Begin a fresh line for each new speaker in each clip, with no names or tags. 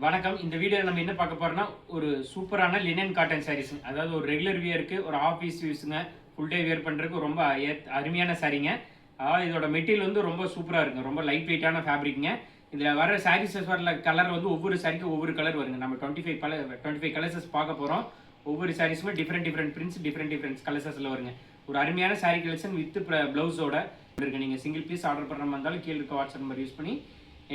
வணக்கம். இந்த வீடியோல நம்ம என்ன பார்க்க போறோம்னா, ஒரு சூப்பரான லினன் காட்டன் சாரீஸ். அதாவது ஒரு ரெகுலர் வியருக்கு, ஒரு ஆஃபீஸ் யூஸ்ங்க, ஃபுல் டே வியர் பண்றதுக்கு ரொம்ப அருமையான சாரீங்க. அதாவது இதோட மெட்டீரியல் வந்து ரொம்ப சூப்பரா இருக்குங்க. ரொம்ப லைட் வெயிட்டான ஃபேப்ரிக்ங்க. இதுல வர சாரீஸஸ் வரல கலர் வந்து ஒவ்வொரு சாரிக்கும் ஒவ்வொரு கலர் வருங்க. நம்ம 25 கலர்ஸஸ் பார்க்க போறோம். ஒவ்வொரு சாரீஸுமே டிஃபரெண்ட் பிரிண்ட்ஸ், டிஃபரெண்ட் கலர்ஸஸ்ல வருங்க. ஒரு அருமையான சாரீ கலெக்ஷன் வித் ப்ளவுஸோட இருக்கு. நீங்க சிங்கிள் பீஸ் ஆர்டர் பண்ற மாதிரி இருந்தாலும் கீழ இருக்க வாட்ஸ்அப் நம்பர் யூஸ் பண்ணி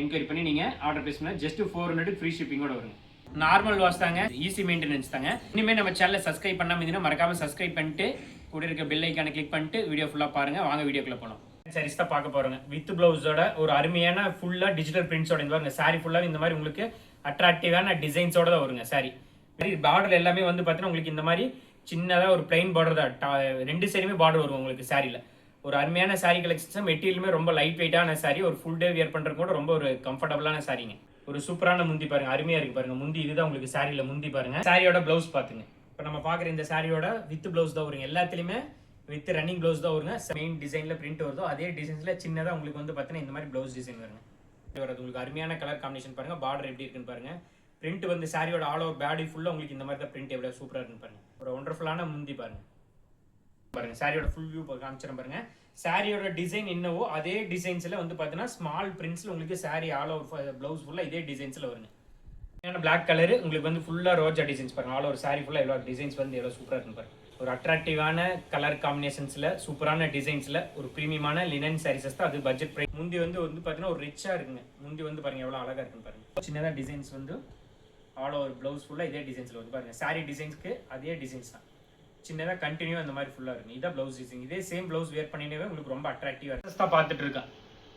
என்கொயரி பண்ணி நீங்கள் ஆர்டர் ப்ளேஸ் பண்ணால் ஜஸ்ட் 400 ஃப்ரீ ஷிப்பிங்கோட வருங்க. நார்மல் வாஷ் தாங்க, ஈஸி மெயின்டெனன்ஸ் தாங்க. இனிமேல் நம்ம சேனலை சப்ஸ்கிரைப் பண்ணாமல் இருந்தீங்கன்னா மறக்காமல் சப்ஸ்கிரைப் பண்ணிட்டு கூட இருக்க பெல் ஐக்கானை கிளிக் பண்ணிட்டு வீடியோ ஃபுல்லாக பாருங்கள். வாங்க வீடியோக்குள்ளே போகலாம். சாரீஸ் தான் பார்க்க போகிறோங்க. வித் ப்ளவுஸோட ஒரு அருமையான ஃபுல்லாக டிஜிட்டல் பிரிண்ட்ஸோட இந்த மாதிரி சாரீ ஃபுல்லாக இந்த மாதிரி உங்களுக்கு அட்ராக்டிவான டிசைன்ஸோட தான் வருங்க. சாரீ பார்டர் எல்லாமே வந்து பார்த்தீங்கன்னா உங்களுக்கு இந்த மாதிரி சின்னதாக ஒரு பிளைன் பார்டர் தான், ரெண்டு சைடுமே பார்டர் வரும் உங்களுக்கு சாரியில். ஒரு அருமையான சாரீ கலெக்ஷன்ஸ், மெட்டீரியலுமே ரொம்ப லைட் வெயிட்டான சாரீ, ஒரு ஃபுல் டே வியர் பண்ணுறது கூட ரொம்ப ஒரு கம்ஃபர்டபுளான சாரீங்க. ஒரு சூப்பரான முந்தி பாருங்க, அருமையா இருக்கு பாருங்க. முந்தி இதுதான் உங்களுக்கு சாரியில முந்தி பாருங்க. சாரியோட பிளவுஸ் பாத்துங்க. இப்போ நம்ம பாக்குற இந்த சாரியோட வித் பிளவுஸ் தான் வருங்க. எல்லாத்துலயுமே வித் ரன்னிங் பிளவுஸ் தான் வருங்க. மெயின் டிசைன்ல பிரிண்ட் வருதோ அதே டிசைன்ஸ்ல சின்னதா உங்களுக்கு வந்து பாத்தீங்கன்னா இந்த மாதிரி பிளவுஸ் டிசைன் வருங்க. இது வரது உங்களுக்கு அருமையான கலர் காம்பினேஷன் பாருங்க. பார்டர் எப்படி இருக்குன்னு பாருங்க. பிரிண்ட் வந்து சாரியோட ஆல் ஓவர் பாடி ஃபுல்லா உங்களுக்கு இந்த மாதிரி தான் பிரிண்ட் எவ்வளவு சூப்பரா இருக்குன்னு பாருங்க. ஒரு ஒண்டர்ஃபுல்லான முந்தி பாருங்க. பாருங்க சாரியோட ஃபுல் வியூ காமிச்சிடும் பாருங்க. சாரியோட டிசைன் என்னவோ அதே டிசைன்ஸ்ல வந்து பாத்தீங்கன்னா ஸ்மால் பிரிண்ட்ஸ்ல உங்களுக்கு சாரி ஆல் ஓவர் பிளவுஸ் ஃபுல்லா இதே டிசைன்ஸ்ல வருங்க. பிளாக் கலர் உங்களுக்கு வந்து ஃபுல்லா ரோஜா டிசைன்ஸ் பாருங்க. ஆல் ஓவர் சாரி ஃபுல்லா எவ்வளவு டிசைன்ஸ் வந்து எவ்வளவு சூப்பரா இருக்கு பாருங்க. ஒரு அட்ராக்டிவான கலர் காம்பினேஷன்ஸ்ல சூப்பரான டிசைன்ஸ்ல ஒரு பிரீமியமான லினன் சாரீஸ் தான். அது பட்ஜெட் பிரைஸ். முந்தி வந்து பாத்தீங்கன்னா ஒரு ரிச்சா இருக்குங்க. முந்தி வந்து பாருங்க எவ்வளவு அழகா இருக்குன்னு பாருங்க. சின்னதா டிசைன்ஸ் வந்து ஆல் ஓவர் பிளவுஸ் ஃபுல்லா இதே டிசைன்ஸ்ல வந்து பாருங்க. சாரி டிசைன்ஸ்க்கு அதே டிசைன்ஸ் தான். சின்னதாக கண்டினியூ அந்த மாதிரி ஃபுல்லாக இருக்கும். இதான் ப்ளவுஸ் டிசைன். இதே சேம் ப்ளவுஸ் வேர் பண்ணினே உங்களுக்கு ரொம்ப அட்ராக்டிவாக இருக்கும். தான் பார்த்துட்டு இருக்கேன்.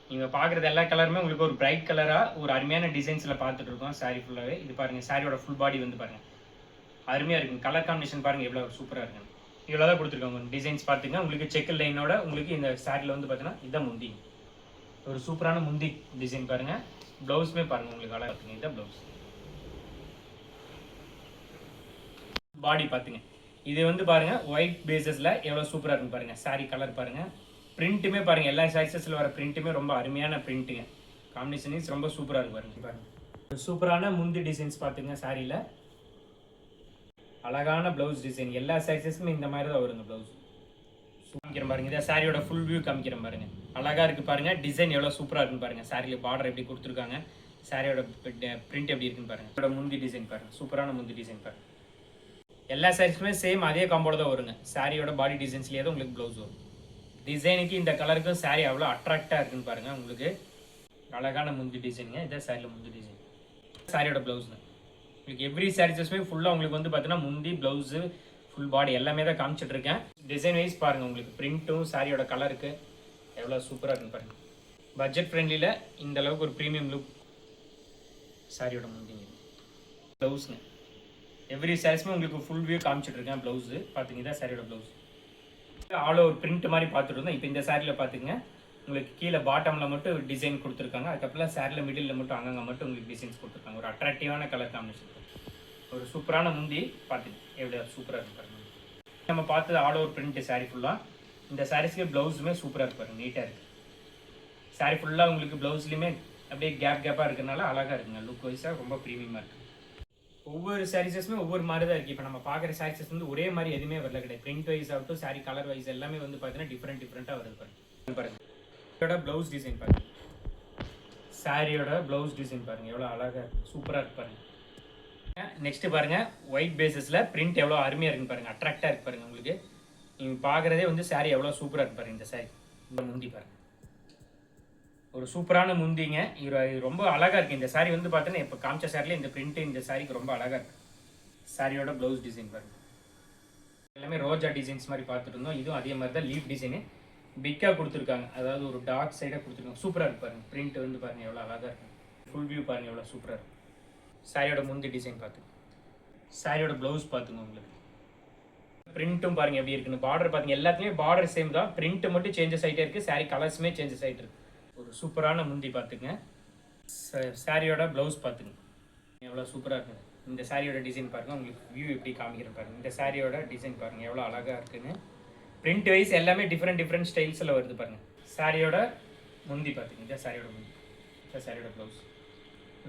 நீங்கள் பார்க்குறது எல்லா கலருமே உங்களுக்கு ஒரு பிரைட் கலராக ஒரு அருமையான டிசைன்ஸில் பார்த்துட்டு இருக்கோம். சாரி ஃபுல்லாகவே இது பாருங்கள். சாரியோட ஃபுல் பாடி வந்து பாருங்கள் அருமையாக இருக்குங்க. கலர் காம்பினேஷன் பாருங்கள் எவ்வளோ சூப்பராக இருக்குங்க. இவ்வளோ தான் கொடுத்துருக்காங்க. டிசைன்ஸ் பார்த்துங்க. உங்களுக்கு செக் லைனோட உங்களுக்கு இந்த சாரியில் வந்து பார்த்தீங்கன்னா இதான் முந்தி. ஒரு சூப்பரான முந்தி டிசைன் பாருங்கள். ப்ளவுஸுமே பாருங்கள் உங்களுக்கு அழகாக இருக்குங்க. இதான் ப்ளவுஸ். பாடி பார்த்துங்க. இது வந்து பாருங்க ஒயிட் பேசஸ்ல எவ்வளவு சூப்பரா இருக்கு பாருங்க. சாரி கலர் பாருங்க. பிரிண்ட்டுமே பாருங்க. எல்லா சாரீஸ்ல வர பிரிண்ட்டுமே ரொம்ப அருமையான பிரிண்ட்டுங்க. காம்பினேஷன்ஸ் ரொம்ப சூப்பரா இருக்கு பாருங்க. பாருங்க சூப்பரான முந்தி டிசைன்ஸ் பாத்துங்க. சாரியில அழகான பிளவுஸ் டிசைன். எல்லா சைஸஸ்க்குமே இந்த மாதிரி தான் வருங்க பிளவுஸ். காமிக்கிறேன் பாருங்க. இதை சாரியோட ஃபுல் வியூ காமிக்கிறேன் பாருங்க. அழகா இருக்கு பாருங்க. டிசைன் எவ்வளவு சூப்பரா இருக்குன்னு பாருங்க. சாரியில பார்டர் எப்படி கொடுத்துருக்காங்க, சாரியோட பிரிண்ட் எப்படி இருக்குன்னு பாருங்க. முந்தி டிசைன் பாருங்க. சூப்பரான முந்தி டிசைன் பாருங்க. எல்லா சாரீஸுமே சேம் அதே காம்போட தான் வருங்க. சாரியோட பாடி டிசைன்ஸ்லேயே தான் உங்களுக்கு ப்ளவுஸ் வரும். டிசைனுக்கு இந்த கலருக்கும் சாரி அவ்வளோ அட்ராக்டாக இருக்குன்னு பாருங்கள். உங்களுக்கு அழகான முந்தி டிசைனுங்க. இதான் சாரியில் முந்தி டிசைன். சாரியோட ப்ளவுஸுங்க. உங்களுக்கு எவ்ரி சாரீஸஸ்மே ஃபுல்லாக உங்களுக்கு வந்து பார்த்தீங்கன்னா முந்தி ப்ளவுஸு ஃபுல் பாடி எல்லாமே தான் காமிச்சிட்டு இருக்கேன். டிசைன் வைஸ் பாருங்கள். உங்களுக்கு பிரிண்ட்டும் சாரியோட கலருக்கு எவ்வளோ சூப்பராக இருக்குன்னு பாருங்கள். பட்ஜெட் ஃப்ரெண்ட்லியில் இந்த அளவுக்கு ஒரு ப்ரீமியம் லுக் சாரியோட முந்திங்க. ப்ளவுஸுங்க. எவ்ரி சாரீஸ்மே உங்களுக்கு ஃபுல் வியூ காமிச்சிட்டு இருக்கேன். ப்ளவுஸு பார்த்துங்க. இதான் சாரியோட ப்ளவுஸ். ஆல் ஓவர் பிரிண்ட் மாதிரி பார்த்துட்டு இருந்தோம். இப்போ இந்த சாரியில் பார்த்துங்க உங்களுக்கு கீழே பாட்டமில் மட்டும் டிசைன் கொடுத்துருக்காங்க. அதுக்கப்புறம் சாரியில் மிடில் மட்டும் அங்கங்கே மட்டும் உங்களுக்கு டிசைன்ஸ் கொடுத்துருக்காங்க. ஒரு அட்ராக்டிவான கலர் காம்பினேஷன். ஒரு சூப்பரான முந்தி பார்த்துங்க எவ்வளோ சூப்பராக இருக்கு பாருங்க. நம்ம பார்த்தது ஆல் ஓவர் பிரிண்ட் சாரி ஃபுல்லாக. இந்த சாரீஸ்க்கு ப்ளவுஸுமே சூப்பராக இருக்கு பாருங்க. நீட்டாக இருக்குது. சாரி ஃபுல்லாக உங்களுக்கு ப்ளவுஸ்லையுமே அப்படியே கேப்பாக இருக்கிறதுனால அழகாக இருக்குங்க. லுக் வைஸாக ரொம்ப ப்ரீமியமாக இருக்குது. ஒவ்வொரு சாரீஸஸ்மே ஒவ்வொரு மாதிரி தான் இருக்குது. இப்போ நம்ம பார்க்குற சாரீஸஸ் வந்து ஒரே மாதிரி எதுவுமே வரல கிடையாது. பிரிண்ட் வைஸ் ஆகட்டும் சாரி கலர் வைஸ் எல்லாமே வந்து பார்த்தீங்கன்னா டிஃப்ரெண்ட்டாக வருது பாருங்க. பாருங்க ப்ளவுஸ் டிசைன் பாருங்க. சாரியோட ப்ளவுஸ் டிசைன் பாருங்க எவ்வளோ அழகாக சூப்பராக இருக்கு பாருங்க. நெக்ஸ்ட் பாருங்க ஒயிட் பேசஸில் பிரிண்ட் எவ்வளோ அருமையாக இருக்குன்னு பாருங்க. அட்ராக்டாக இருக்கு பாருங்க. உங்களுக்கு நீங்கள் பார்க்குறதே வந்து சாரி எவ்வளோ சூப்பராக இருக்கு பாருங்க. இந்த சாரி இந்த முந்தி பாருங்க. ஒரு சூப்பரான முந்திங்க. இது ரொம்ப அழகாக இருக்குது. இந்த சாரி வந்து பார்த்தீங்கன்னா இப்போ காமிச்ச சாரியில் இந்த பிரிண்ட்டு இந்த சாரிக்கு ரொம்ப அழகாக இருக்குது. சாரியோட ப்ளவுஸ் டிசைன் பாருங்க. எல்லாமே ரோஜா டிசைன்ஸ் மாதிரி பார்த்துட்டு இருந்தோம். இதுவும் அதே மாதிரி தான் லீஃப் டிசைனு பிக்காக கொடுத்துருக்காங்க. அதாவது ஒரு டார்க் சைடாக கொடுத்துருக்காங்க. சூப்பராக இருக்கு பாருங்க. பிரிண்ட் வந்து பாருங்கள் எவ்வளோ அழகாக இருக்குது. ஃபுல் வியூ பாருங்கள் எவ்வளோ சூப்பராக இருக்குது. சாரியோட முந்தி டிசைன் பார்த்துங்க. சாரியோட ப்ளவுஸ் பார்த்துங்க. உங்களுக்கு பிரிண்ட்டும் பாருங்கள் எப்படி இருக்குன்னு. பார்டர் பார்த்துங்க. எல்லாத்துலேயுமே பார்டர் சேம் தான். பிரிண்ட்டு மட்டும் சேஞ்சஸ் ஆகிட்டே இருக்குது. சாரி கலர்ஸுமே சேஞ்சஸ் ஆகிட்டு இருக்குது. ஒரு சூப்பரான முந்தி பார்த்துங்க. சாரியோட ப்ளவுஸ் பார்த்துங்க எவ்வளோ சூப்பராக இருக்குது. இந்த சாரியோட டிசைன் பாருங்கள். உங்களுக்கு வியூ எப்படி காமிக்கிறேன் பாருங்கள். இந்த சாரியோட டிசைன் பாருங்கள் எவ்வளோ அழகாக இருக்குன்னு. பிரிண்ட் வைஸ் எல்லாமே டிஃப்ரெண்ட் ஸ்டைல்ஸில் வருது பாருங்கள். சாரியோட முந்தி பார்த்துங்க. இதான் சாரியோட முந்தி. இதான் சாரியோட ப்ளவுஸ்.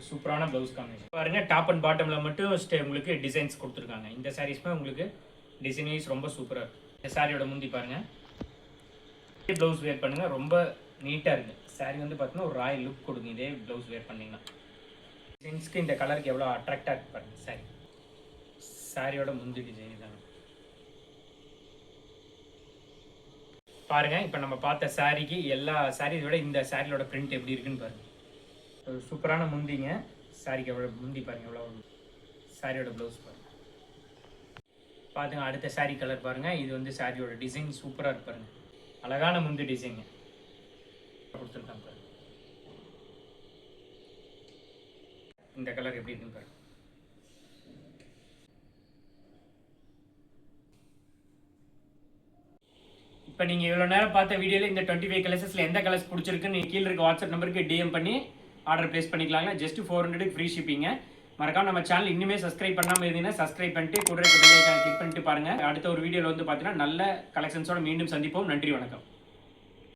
சூப்பரான ப்ளவுஸ் காம்பினேஷன் பாருங்கள். டாப் அண்ட் பாட்டமில் மட்டும் உங்களுக்கு டிசைன்ஸ் கொடுத்துருக்காங்க. இந்த சாரீஸ்மே உங்களுக்கு டிசைன் வைஸ் ரொம்ப சூப்பராக இருக்கும். இந்த சாரியோட முந்தி பாருங்கள். ப்ளவுஸ் வேர் பண்ணுங்கள், ரொம்ப நீட்டாக இருக்குது. சாரீ வந்து பார்த்தீங்கன்னா ஒரு ராயல் லுக் கொடுங்க இதே ப்ளவுஸ் வேர் பண்ணிங்கன்னா. டிசைன்ஸ்க்கு இந்த கலருக்கு எவ்வளோ அட்ராக்டாக இருக்குது பாருங்கள் சாரீ. சாரியோட முந்தி டிசைன் தாங்க பாருங்கள். இப்போ நம்ம பார்த்த சாரீக்கு எல்லா சாரீஸை விட இந்த சாரியோட பிரிண்ட் எப்படி இருக்குன்னு பாருங்கள். ஒரு சூப்பரான முந்திங்க. சாரிக்கு எவ்வளோ முந்தி பாருங்கள் எவ்வளோ. சாரியோட ப்ளவுஸ் பாருங்கள். பார்த்துங்க அடுத்த சாரீ கலர் பாருங்கள். இது வந்து சாரியோட டிசைன் சூப்பராக இருக்கு பாருங்கள். அழகான முந்தி டிசைனுங்க கொடுத்துருக்காங்க பாருங்கள். இந்த கலர் எப்படி இருக்குன்னு பாருங்கள். இப்போ நீங்கள் இவ்வளோ நேரம் பார்த்த வீடியோவில் இந்த 25 கலர்ஸில் எந்த கலர்ஸ் பிடிச்சிருக்குன்னு கீழே இருக்க வாட்ஸ்அப் நம்பருக்கு டிஎம் பண்ணி ஆர்டர் ப்ளேஸ் பண்ணிக்கலாங்க. ஜஸ்ட் 400 ஃப்ரீ ஷிப்பிங்க. மறக்காம நம்ம சேனல் இன்னுமே சப்ஸ்கிரைப் பண்ணாமல் இருந்தீங்கன்னா சப்ஸ்கிரைப் பண்ணிட்டு கூட இருக்க பெல் ஐகானை கிளிக் பண்ணிட்டு பாருங்கள். அடுத்த ஒரு வீடியோவில் வந்து பார்த்தீங்கன்னா நல்ல கலெக்ஷன்ஸோட மீண்டும் சந்திப்போம். நன்றி, வணக்கம்.